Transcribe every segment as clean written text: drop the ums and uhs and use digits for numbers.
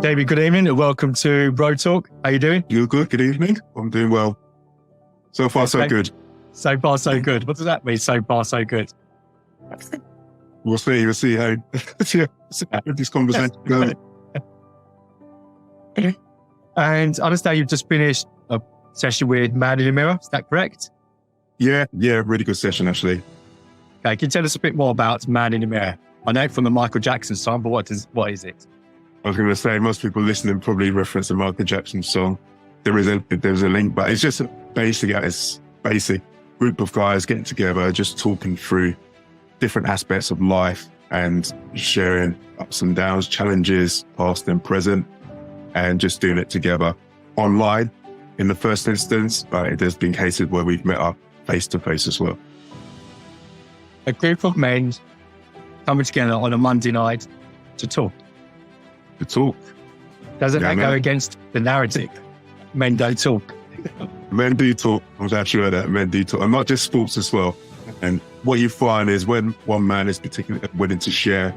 David, good evening and welcome to Bro Talk. How you doing? You're good. Good evening. I'm doing well. So far, so good. So far, so good. What does that mean? So far, so good. We'll see. We'll see how this conversation goes. And I understand you've just finished a session with Man in the Mirror. Is that correct? Yeah. Really good session, actually. Okay. Can you tell us a bit more about Man in the Mirror? I know from the Michael Jackson song, but what is it? I was going to say, most people listening probably reference the Michael Jackson song. There's a link, but it's just basically at its basic group of guys getting together, just talking through different aspects of life and sharing ups and downs, challenges, past and present, and just doing it together online in the first instance. But there's been cases where we've met up face to face as well. A group of men coming together on a Monday night to talk. Doesn't that go against the narrative? Men don't talk. Men do talk. I'm actually sure that men do talk, and not just sports as well. And what you find is when one man is particularly willing to share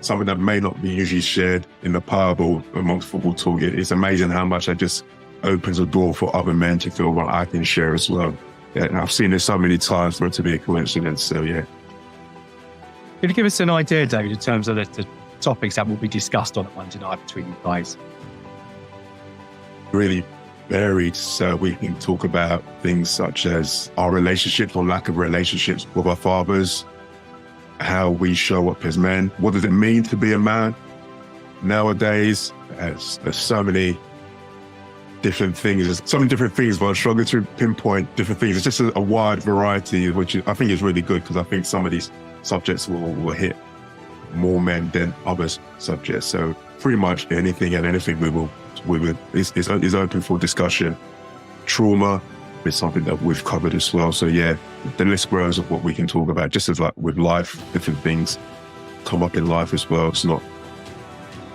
something that may not be usually shared in the pub or amongst football talk, it's amazing how much that just opens a door for other men to feel, well, I can share as well. Yeah, and I've seen it so many times for it to be a coincidence. So yeah. Can you give us an idea, David, in terms of the topics that will be discussed on a Monday night between you guys? Really varied. So we can talk about things such as our relationships or lack of relationships with our fathers, how we show up as men. What does it mean to be a man nowadays? There's so many different things. There's so many different things, but I'm struggling to pinpoint different things. It's just a wide variety, which I think is really good because I think some of these subjects will hit more men than other subjects. So pretty much anything and anything is open for discussion. Trauma is something that we've covered as well. So yeah, the list grows of what we can talk about, just as like with life, different things come up in life as well. It's not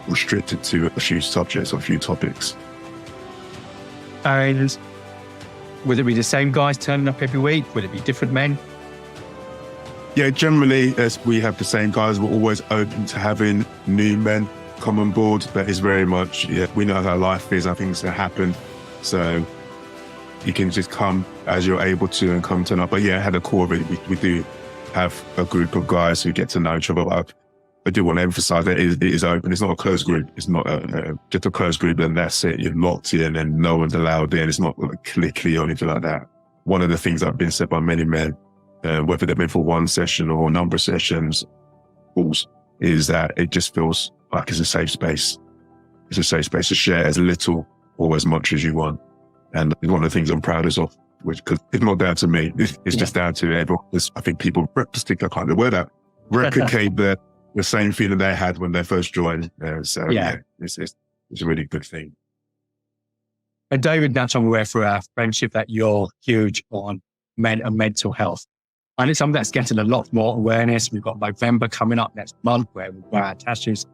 restricted to a few subjects or a few topics. And would it be the same guys turning up every week? Would it be different men? Yeah, generally, as we have the same guys, we're always open to having new men come on board. But it's very much, we know how life is, how things happen. So you can just come as you're able to and come turn up. But yeah, at the core of it, we do have a group of guys who get to know each other. I do want to emphasize that it is open. It's not a closed group. It's not just a closed group and that's it. You're locked in and no one's allowed in. It's not like clicky or anything like that. One of the things that have been said by many men, whether they've been for one session or a number of sessions, is that it just feels like it's a safe space. It's a safe space to share as little or as much as you want. And it's one of the things I'm proudest of, because it's not down to me. It's just down to everyone. I think people, I can't the word out, replicate the same feeling they had when they first joined. It's a really good thing. And David, now I'm aware through our friendship that you're huge on men and mental health. And it's something that's getting a lot more awareness. We've got November coming up next month where we'll wear our tashes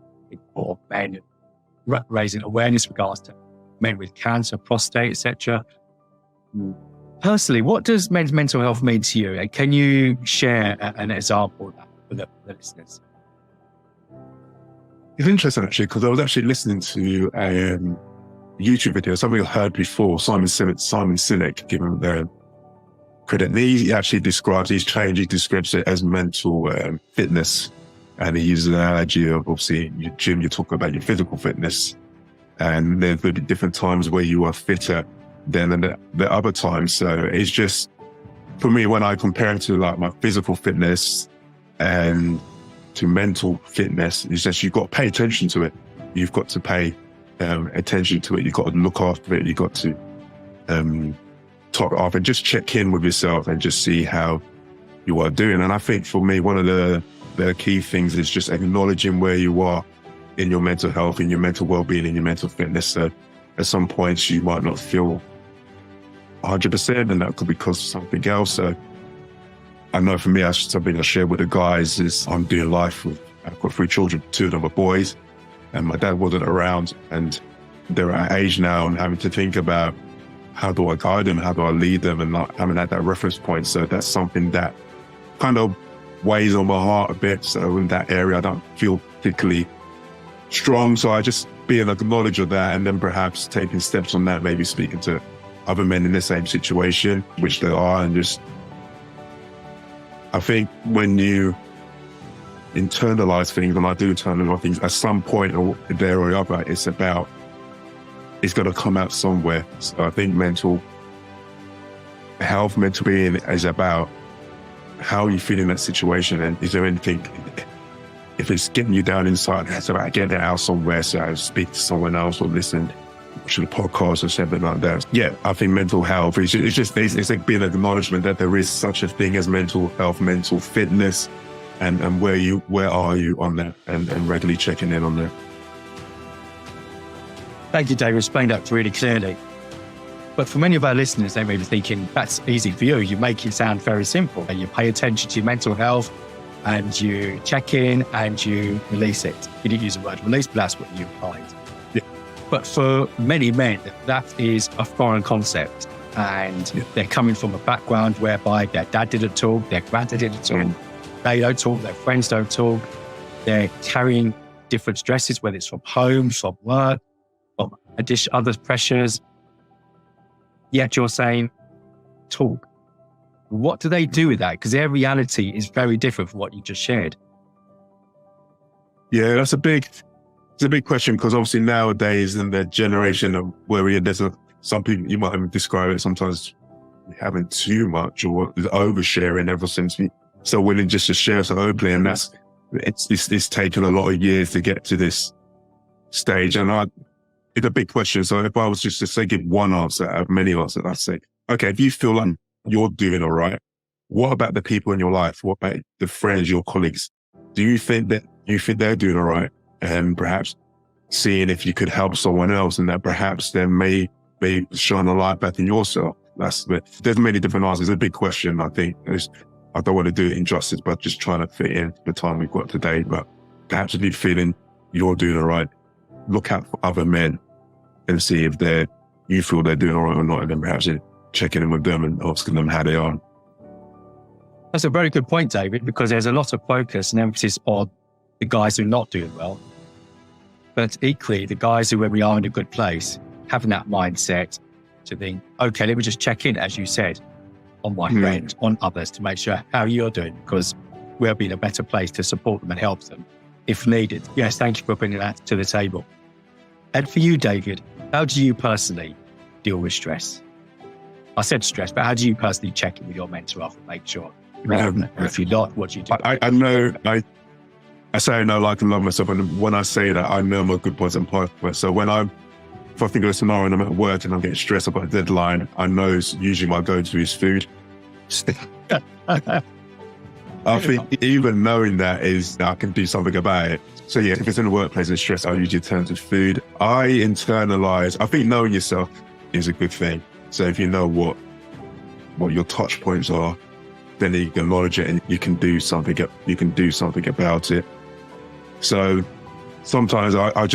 for men, raising awareness regards to men with cancer, prostate, etc. Personally, what does men's mental health mean to you? And can you share an example of that for the listeners? It's interesting actually, because I was actually listening to a YouTube video, something I heard before, Simon Sinek, given their credit. He actually describes it as mental fitness. And he uses an analogy of, obviously, in your gym, you talk about your physical fitness. And there's different times where you are fitter than the other times. So it's just, for me, when I compare it to like my physical fitness and to mental fitness, it's just you've got to pay attention to it. You've got to pay attention to it. You've got to look after it. You've got to top it off and just check in with yourself and just see how you are doing. And I think for me, one of the key things is just acknowledging where you are in your mental health, in your mental well-being, in your mental fitness. So at some points you might not feel 100%, and that could be because of something else. So I know for me, something I share with the guys is I'm doing life with, I've got 3 children, 2 of them are boys, and my dad wasn't around, and they're at age now and having to think about how do I guide them, how do I lead them, and not having that reference point. So that's something that kind of weighs on my heart a bit. So in that area, I don't feel particularly strong. So I just be an acknowledge of that, and then perhaps taking steps on that, maybe speaking to other men in the same situation, which there are, and just, I think when you internalize things, and I do internalize things, at some point or there or the other, it's going to come out somewhere. So I think mental health, mental being is about how you feel in that situation, and is there anything, if it's getting you down inside, it's about getting it out somewhere. So I speak to someone else or listen to the podcast or something like that. Yeah, I think mental health it's like being an acknowledgement that there is such a thing as mental health, mental fitness, and where are you on that, and regularly checking in on that. Thank you, David. Explained that really clearly. But for many of our listeners, they may be thinking, that's easy for you. You make it sound very simple. And you pay attention to your mental health, and you check in, and you release it. You didn't use the word release, but that's what you applied. Yeah. But for many men, that is a foreign concept. And they're coming from a background whereby their dad didn't talk, their granddad didn't talk, they don't talk, their friends don't talk. They're carrying different stresses, whether it's from home, from work, from other pressures. Yet you're saying, talk. What do they do with that? Because their reality is very different from what you just shared. Yeah, it's a big question, because obviously nowadays in the generation of where there's some people, you might even describe it sometimes having too much or oversharing ever since we so willing just to share so openly, and it's taken a lot of years to get to this stage, and it's a big question. So if I was just to say, give one answer out of many answers, I'd say, okay, if you feel like you're doing all right, what about the people in your life? What about the friends, your colleagues? Do you think they're doing all right? And perhaps seeing if you could help someone else, and that perhaps there may shine a light back in yourself. There's many different answers. It's a big question. I think I don't want to do it injustice, but just trying to fit in the time we've got today. But perhaps if you're feeling you're doing all right, look out for other men and see if you feel they're doing all right or not, and then perhaps checking in with them and asking them how they are. That's a very good point, David, because there's a lot of focus and emphasis on the guys who are not doing well. But equally, the guys who, when we are in a good place, having that mindset to think, okay, let me just check in, as you said, on my friends, on others, to make sure how you're doing, because we'll be in a better place to support them and help them if needed. Yes, thank you for bringing that to the table. And for you, David, how do you personally deal with stress? I said stress, but how do you personally check in with your mental health and make sure? If you're not, what do you do? I know, I say I know, like, and love myself. And when I say that, I know my good points and points. So if I think of a scenario and I'm at work and I'm getting stressed about a deadline, I know usually my go-to is food. I think even knowing that I can do something about it. So yeah, if it's in the workplace and stress, I usually turn to food. I think knowing yourself is a good thing. So if you know what your touch points are, then you can acknowledge it and you can do something about it. So sometimes I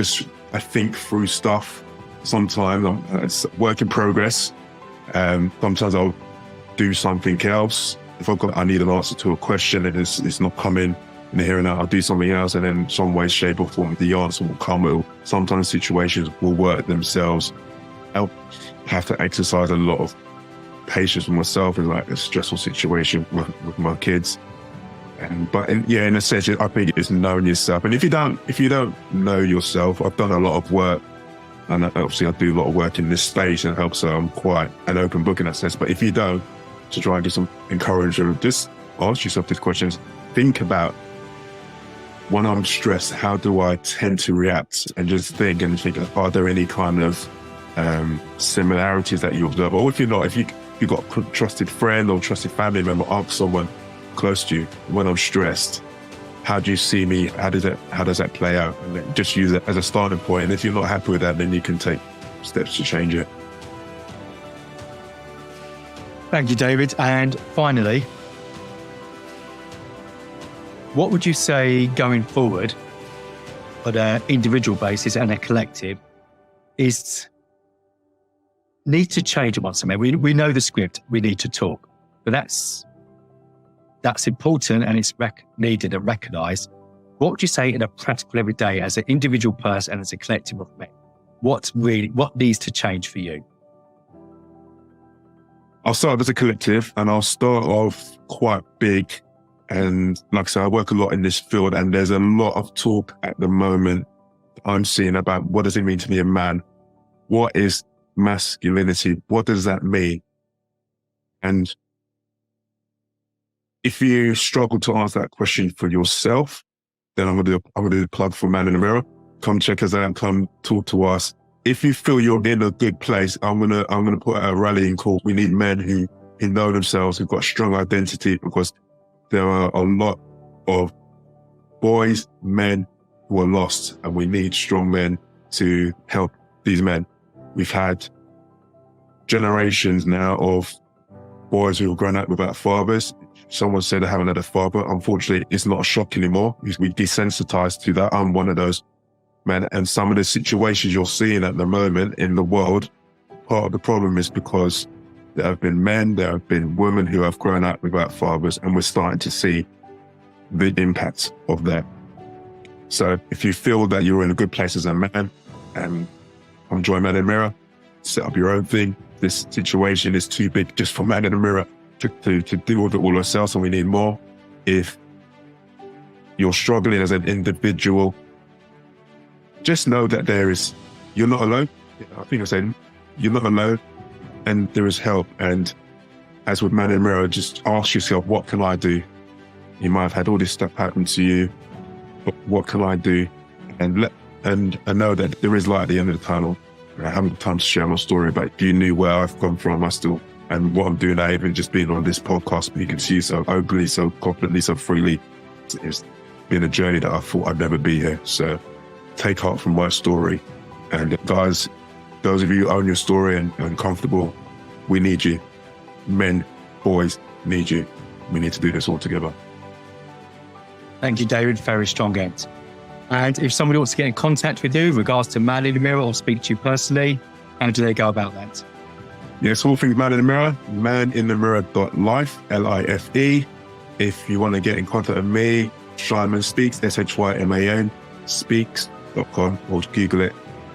think through stuff. Sometimes it's work in progress. Sometimes I'll do something else. If I need an answer to a question and it's not coming in here and now, I'll do something else, and then some way, shape or form, the answer will come. Sometimes situations will work themselves. I'll have to exercise a lot of patience with myself in like a stressful situation with my kids. But in a sense, I think it's knowing yourself. And if you don't know yourself, I've done a lot of work, and obviously I do a lot of work in this space, and it helps. So I'm quite an open book in that sense. But if you don't, to try and get some encouragement, just ask yourself these questions. Think about, when I'm stressed, how do I tend to react? And just think, are there any kind of similarities that you observe? Or if you've got a trusted friend or trusted family member, ask someone close to you, when I'm stressed, how do you see me? How does that play out? And then just use it as a starting point. And if you're not happy with that, then you can take steps to change it. Thank you, David. And finally, what would you say going forward on an individual basis and a collective is need to change amongst them? We know the script, we need to talk, but that's important and it's needed and recognised. what would you say in a practical everyday as an individual person and as a collective of men? What needs to change for you? I'll start as a collective, and I'll start off quite big. And like I said, I work a lot in this field, and there's a lot of talk at the moment I'm seeing about what does it mean to be a man? What is masculinity? What does that mean? And if you struggle to answer that question for yourself, then I'm going to do a plug for Man in the Mirror. Come check us out. Come talk to us. If you feel you're in a good place, I'm gonna put out a rallying call. We need men who know themselves, who've got a strong identity, because there are a lot of boys, men who are lost, and we need strong men to help these men. We've had generations now of boys who have grown up without fathers. Someone said they haven't had a father. Unfortunately, it's not a shock anymore because we desensitized to that. I'm one of those men. And some of the situations you're seeing at the moment in the world, part of the problem is because there have been men, there have been women who have grown up without fathers, and we're starting to see the impacts of that. So if you feel that you're in a good place as a man, and come join Man in the Mirror, set up your own thing. This situation is too big just for Man in the Mirror to deal with it all ourselves, and we need more. If you're struggling as an individual, just know that you're not alone. I think I said, you're not alone, and there is help. And as with Man in the Mirror, just ask yourself, what can I do? You might have had all this stuff happen to you, but what can I do? And I know that there is light at the end of the tunnel. I haven't got time to share my story, but if you knew where I've come from, and what I'm doing now, even just being on this podcast, speaking to you so openly, so confidently, so freely, it's been a journey that I thought I'd never be here. So take heart from my story. And guys, those of you who own your story and comfortable, we need you. Men, boys, need you. We need to do this all together. Thank you, David. Very strong end. And if somebody wants to get in contact with you in regards to Man in the Mirror or speak to you personally, how do they go about that? Yes, all things Man in the Mirror, maninthemirror.life, L-I-F-E. If you want to get in contact with me, Shyman Speaks, S-H-Y-M-A-N, speaks.com, or Google it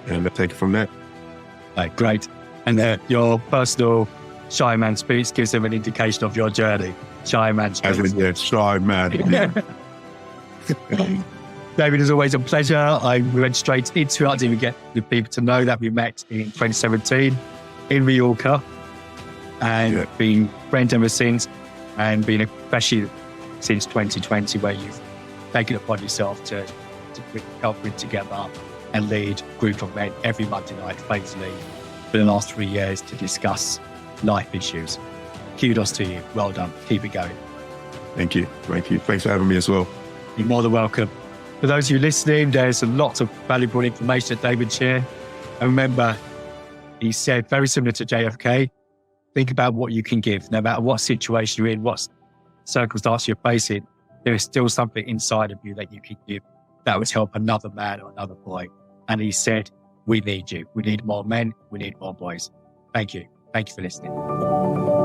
and take it from there. Right, great. And your personal Shyman Speaks gives them an indication of your journey. Shyman Speaks. As in, yeah, Shy Man. David, it's always a pleasure. We went straight into it. I didn't even get the people to know that we met in 2017 in Mallorca and been friends ever since, and been especially since 2020, where you've taken it upon yourself to help bring together and lead a group of men every Monday night, faithfully, for the last 3 years to discuss life issues. Kudos to you. Well done. Keep it going. Thank you. Thank you. Thanks for having me as well. You're more than welcome. For those of you listening, there's a lot of valuable information that David shared. And remember, he said, very similar to JFK, think about what you can give. No matter what situation you're in, what circumstance you're facing, there is still something inside of you that you can give that would help another man or another boy. And he said, we need you. We need more men. We need more boys. Thank you. Thank you for listening.